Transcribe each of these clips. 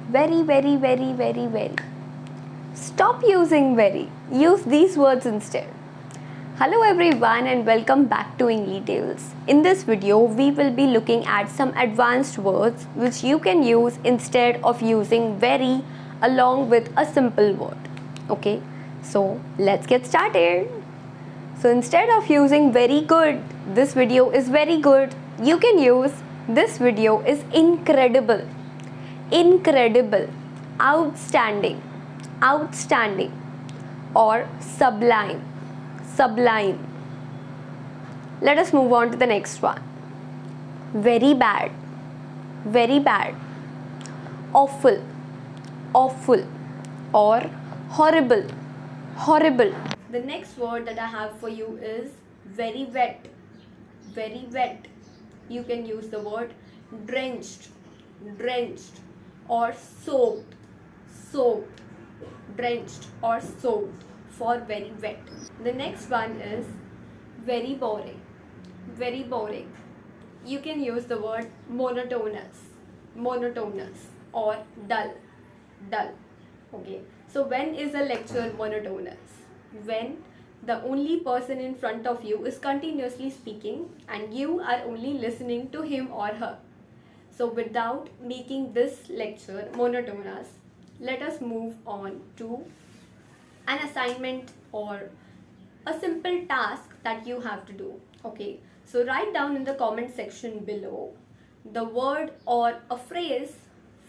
Very, very, very, very, very. Stop using very. Use these words instead. Hello everyone and welcome back to EngliTales. In this video, we will be looking at some advanced words which you can use instead of using very along with a simple word. Okay, so let's get started. So instead of using very good, this video is very good, you can use this video is incredible, incredible, outstanding, outstanding, or sublime, sublime. Let us move on to the next one. Very bad, very bad, awful, awful, or horrible, horrible. The next word that I have for you is very wet, very wet. You can use the word drenched, drenched, or soaked, soaked, drenched, or soaked for very wet. The next one is very boring, very boring. You can use the word monotonous, monotonous, or dull, dull. Okay, so when is a lecture monotonous? When the only person in front of you is continuously speaking and you are only listening to him or her. So without making this lecture monotonous, let us move on to an assignment or a simple task that you have to do. Okay, so write down in the comment section below the word or a phrase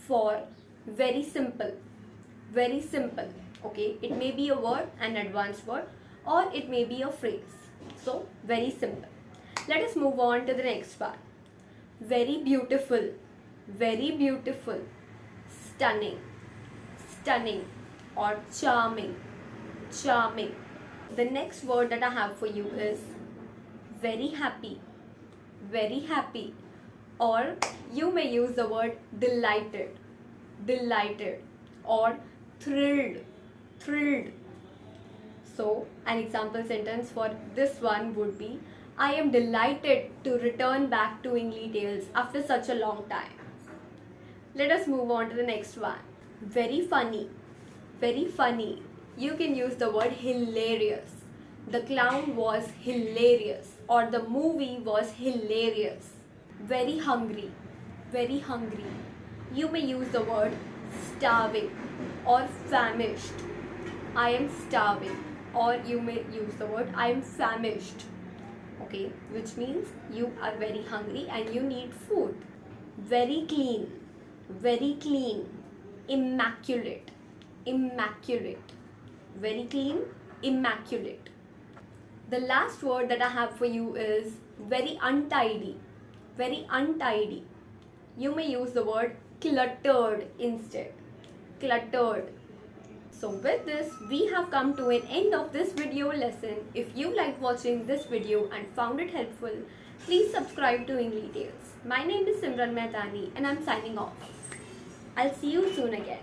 for very simple, very simple. Okay, it may be a word, an advanced word, or it may be a phrase. So very simple. Let us move on to the next one. Very beautiful, very beautiful, stunning, stunning, or charming, charming. The next word that I have for you is very happy, very happy, or you may use the word delighted, delighted, or thrilled, thrilled. So an example sentence for this one would be, I am delighted to return back to EngliTales after such a long time. Let us move on to the next one. Very funny, very funny. You can use the word hilarious. The clown was hilarious, or the movie was hilarious. Very hungry, very hungry. You may use the word starving or famished. I am starving, or you may use the word I am famished. Okay, which means you are very hungry and you need food. Very clean, very clean, immaculate, immaculate, very clean, immaculate. The last word that I have for you is very untidy, very untidy. You may use the word cluttered instead, cluttered. So with this, we have come to an end of this video lesson. If you liked watching this video and found it helpful, please subscribe to EngliTales. My name is Simran Mehtani and I'm signing off. I'll see you soon again.